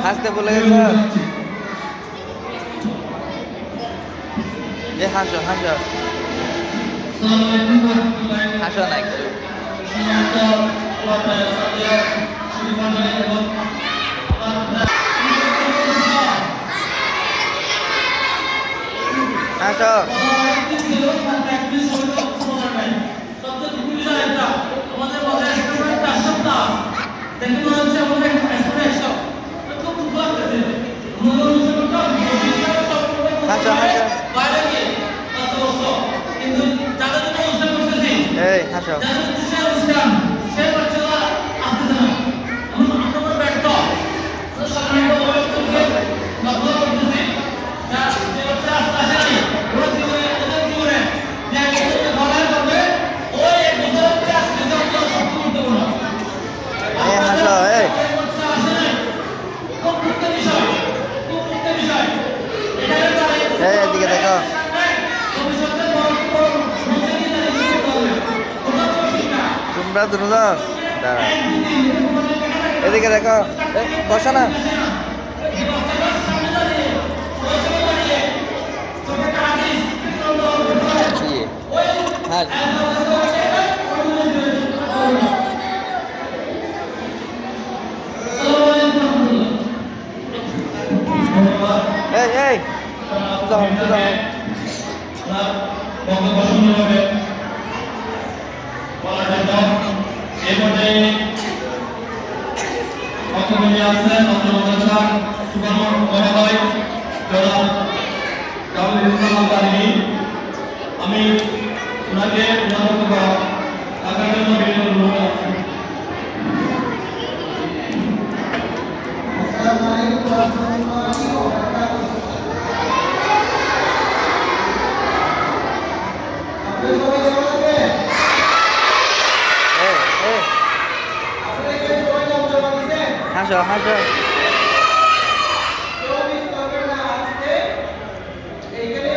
হাসতে বলে গেছে যে হাসো হাসো হাসো না একটু হাসো হাসো হাসো এই হাসো এদিকে দেখো তোমরা দুজন দাঁড়া এদিকে দেখো বসো না হ্যাঁ এই এই সুদা হোক সুদা হোক আমি ওনাকে থাকার জন্য হাসো হাসো এইখানে